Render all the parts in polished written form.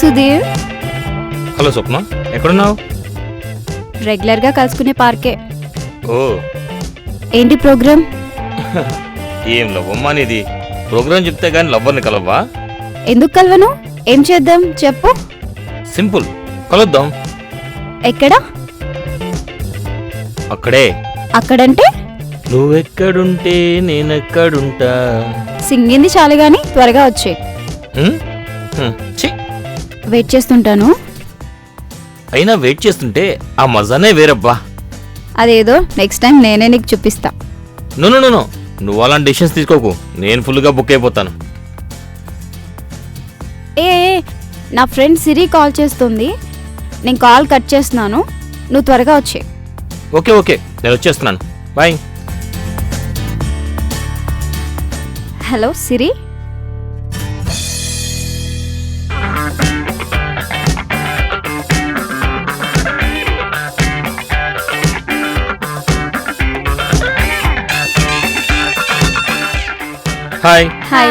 Sudheer. Hello స్వప్న, ఎక్కడున్నావు? Regular గా కలుసుకునే పార్కే. ఓ ఏంటి ప్రోగ్రామ్? ఏం లవ్వమ్మా నీది? ప్రోగ్రామ్ చెప్తే గానీ లవ్వర్ని కలవ్వా? ఎందుకు కలవను? ఏం చేద్దాం చెప్పు. సింపుల్, కలుద్దాం. ఎక్కడ? అక్కడే. అక్కడంటే? నువ్వెక్కడుంటే నేనెక్కడుంటా. సింగింది చాలు గాని త్వరగా వచ్చే. వెయిట్ చేస్తుంటాను. అయినా వెయిట్ చేస్తుంటే ఆ మజానే వేరబ్బా. అదేదో నెక్స్ట్ టైం నేనే నీకు చూపిస్తా. నో నువ్వు అలాంటి డిసిషన్స్ తీసుకోకు, నేను ఫుల్గా బుక్ అయిపోతాను. ఏ నా ఫ్రెండ్ సిరి కాల్ చేస్తుంది, నేను కాల్ కట్ చేస్తున్నాను, నువ్వు త్వరగా వచ్చే. ఓకే నేను వచ్చేస్తున్నాను, బాయ్. హలో సిరి. హాయ్. హాయ్.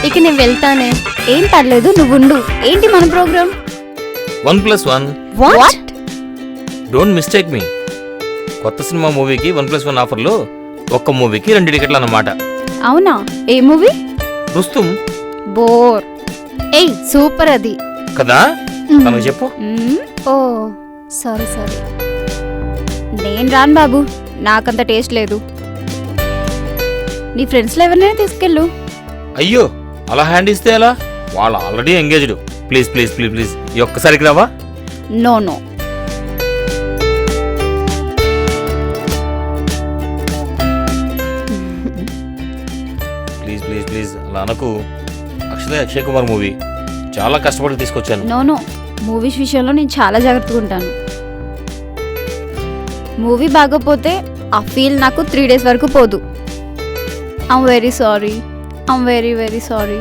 ఇక నేను వెళ్తానే. ఏం పర్లేదు, నువ్వు ఉండు. ఏంటి మన ప్రోగ్రామ్? 1+1. వాట్? డోంట్ మిస్టేక్ మీ. కొత్త సినిమా మూవీకి 1+1 ఆఫర్లో ఒక్క మూవీకి 2 టికెట్లు అన్నమాట. అవునా? ఏ మూవీ? రుస్తుం. బోర్. ఏయ్ సూపర్ అది కదా, తనకు చెప్పు. ఓ సారీ. నేను రాను బాబు, నాకంత టేస్ట్ లేదు. నీ ఫ్రెండ్స్లో ఎవరినైనా తీసుకెళ్ళు. అయ్యో, అలా హ్యాండ్ ఇస్తే ఎలా? వాళ్ళు ఆల్రెడీ ఎంగేజ్డ్. ప్లీజ్ ఈ ఒక్కసారికి రావా? నో. ప్లీజ్ అలా అనకు. అక్షయ్ కుమార్ మూవీ చాలా కష్టపడి తీసుకొచ్చాను. నో మూవీస్ విషయంలో నేను చాలా జాగ్రత్తగా ఉంటాను. మూవీ బాగోపోతే ఆ ఫీల్ నాకు 3 days వరకు పోదు. I'm very sorry. Very sorry.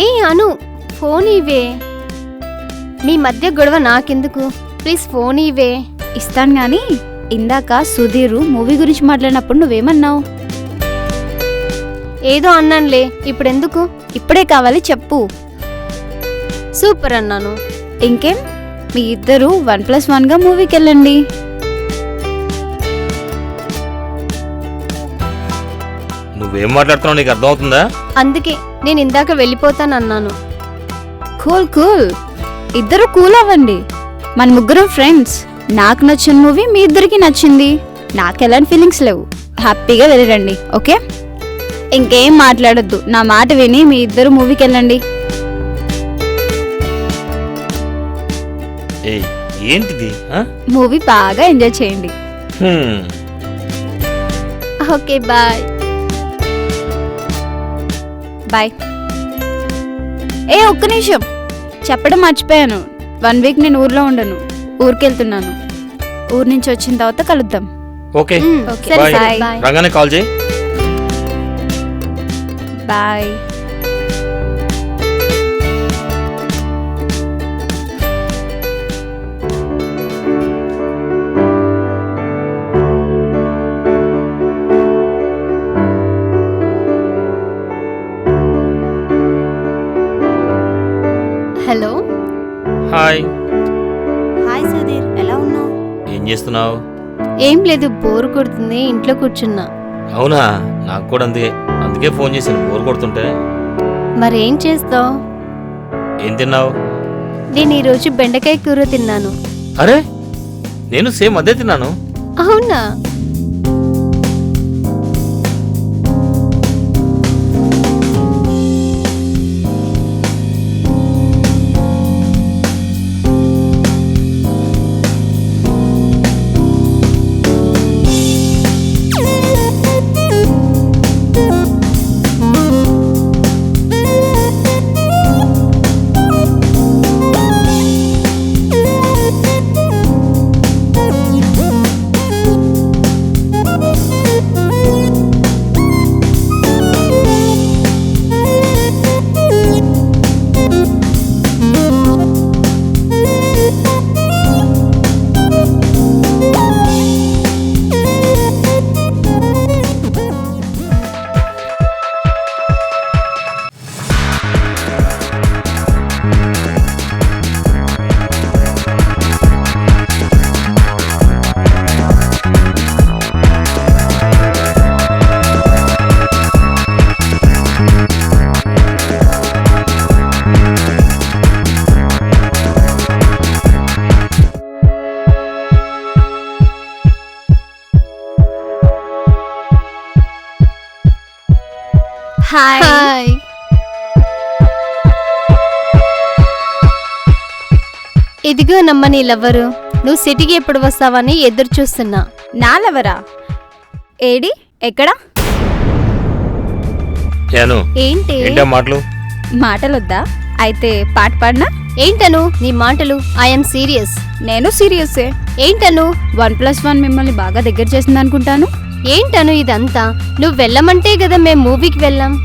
A Anu, phone ఇవే. మీ మధ్య గొడవ నాకెందుకు? ప్లీజ్ ఫోన్ ఇవే. ఇస్తాను గాని ఇందాక సుధీరు మూవీ గురించి మాట్లాడినప్పుడు నువ్వేమన్నావు? ఏదో అన్నానులే, ఇప్పుడెందుకు? ఇప్పుడే కావాలి చెప్పు. సూపర్ అన్నాను. ఇంకేం, మీ ఇద్దరు 1+1గా మూవీకి వెళ్ళండి. నువ్వేం మాట్లాడుతున్నావు నీకు అర్థమవుతుందా? అందుకే నేను ఇందాక వెళ్ళిపోతానన్నాను. కూల్. ఇద్దరు కూల్ అవ్వండి. మన ముగ్గురం ఫ్రెండ్స్. నాకు నచ్చిన మూవీ మీ ఇద్దరికి నచ్చింది. నాకు ఎలాంటి ఫీలింగ్స్ లేవు. హ్యాపీగా వెళ్ళరండి. ఓకే, ఇంకేం మాట్లాడొద్దు. నా మాట విని మీ ఇద్దరు మూవీకి వెళ్ళండి. ఏంటిది? మూవీ బాగా ఎంజాయ్ చేయండి. Okay bye. ఒక్క నిమిషం చెప్పడం మర్చిపోయాను. 1 week నేను ఊర్లో ఉండను, ఊరికెళ్తున్నాను. ఊరు నుంచి వచ్చిన తర్వాత కలుద్దాం. ఓకే సరే, బాయ్. బాయ్. రాగానే కాల్ చేయి. బాయ్. హలో. హాయ్ సుధీర్, ఎలా ఉన్నావు? ఏం చేస్తున్నావు? ఏం లేదు, బోర్ కొడుతుంది, ఇంట్లో కూర్చున్నా. అవునా, నాకు కూడా అందుకే ఫోన్ చేశాను. బోర్ కొడుతుంటే. మరేం చేస్తావు? ఏం తిన్నావు? నేను ఈరోజు బెండకాయ కూర తిన్నాను. అరే, నేను సేమ్ అదే తిన్నాను. అవునా? ఇదిగో నమ్మ నీ లవ్వరు. నువ్వు సిటీకి ఎప్పుడు వస్తావని ఎదురు చూస్తున్నా. నాలెవరా? ఏడి? ఎక్కడా? యాను ఏంటి ఏంటా మాటలు? మాటలొద్దా? అయితే పాట పాడినా? ఏంటను నీ మాటలు? I'm serious. నేను సీరియస్సే. ఏంటను 1+1 మిమ్మల్ని బాగా దగ్గర చేసింది అనుకుంటాను. ఏంటను ఇదంతా? నువ్వు వెళ్ళమంటే కదా మేము మూవీకి వెళ్ళాం.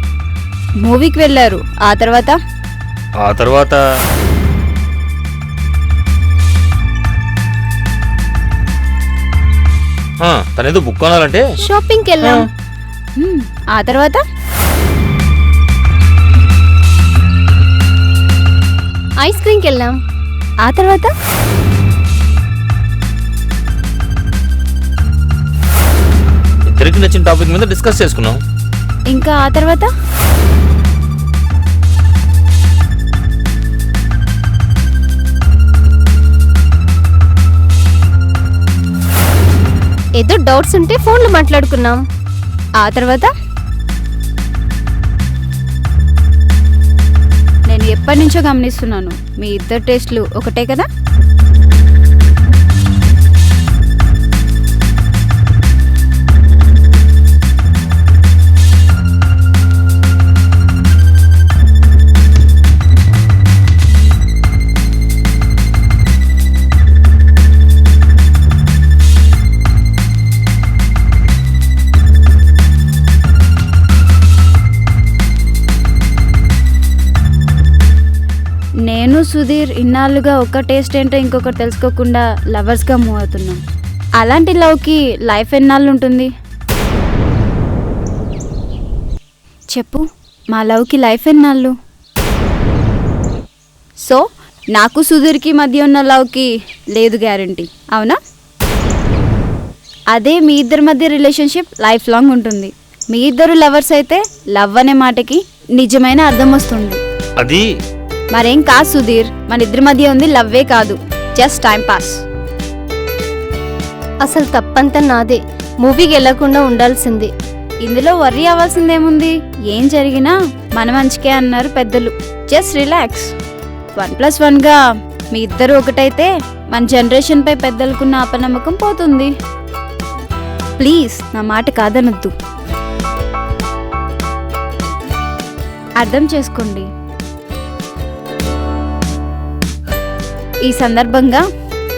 మూవీకి వెళ్ళారు, ఆ తర్వాత ఆ తర్వాత తనేదో బుక్ కొనాలంటే షాపింగ్కి వెళ్ళాం. ఆ తర్వాత ఐస్ క్రీమ్కి వెళ్ళాం. ఆ తర్వాత ఇద్దరికి నచ్చిన టాపిక్ మీద డిస్కస్ చేసుకున్నాం. ఇంకా ఆ తర్వాత ఏదో డౌట్స్ ఉంటే ఫోన్లో మాట్లాడుకున్నాం. ఆ తర్వాత నేను ఎప్పటి నుంచో గమనిస్తున్నాను, మీ ఇద్దరు టేస్ట్లు ఒకటే కదా. నేను సుధీర్ ఇన్నాళ్ళుగా ఒక టేస్ట్ ఏంటో ఇంకొకటి తెలుసుకోకుండా లవర్స్గా మూవ్ అవుతున్నాం. అలాంటి లవ్కి లైఫ్ ఎన్నాళ్ళు ఉంటుంది చెప్పు? మా లవ్కి లైఫ్ ఎన్నాళ్ళు? సో నాకు సుధీర్కి మధ్య ఉన్న లవ్కి లేదు గ్యారంటీ, అవునా? అదే మీ ఇద్దరి మధ్య రిలేషన్షిప్ లైఫ్ లాంగ్ ఉంటుంది. మీ ఇద్దరు లవర్స్ అయితే లవ్ అనే మాటకి నిజమైన అర్థం వస్తుంది. అది మరేం కాదు సుధీర్, మన ఇద్దరి మధ్య ఉంది లవ్వే కాదు, జస్ట్ టైం పాస్. అసలు తప్పంతా నాదే. మూవీకి వెళ్ళకుండా ఉండాల్సింది. ఇందులో వర్రీ అవ్వాల్సిందేముంది? ఏం జరిగినా మన మంచికే అన్నారు పెద్దలు. Just relax. 1+1గా మీ ఇద్దరు ఒకటైతే మన జనరేషన్ పై పెద్దలకున్న అపనమ్మకం పోతుంది. ప్లీజ్ నా మాట కాదనొద్దు, అర్థం చేసుకోండి. ఈ సందర్భంగా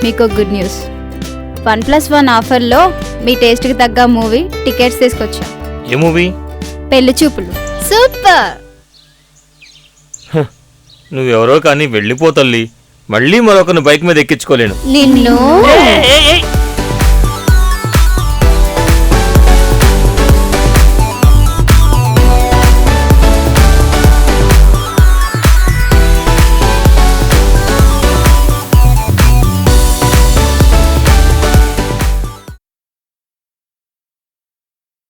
మీకు గుడ్ న్యూస్. 1+1 ఆఫర్లో మీ టేస్ట్కి తగ్గ మూవీ టికెట్స్ తీసుకొచ్చాం. ఏ మూవీ? పెళ్లి చూపులు. సూపర్. నువ్వెవరో కానీ వెళ్ళిపోతల్లి, మళ్ళీ మరొకరిని బైక్ మీద ఎక్కించుకోలేను. నిన్ను ఏయ్, ఏయ్, ఏయ్.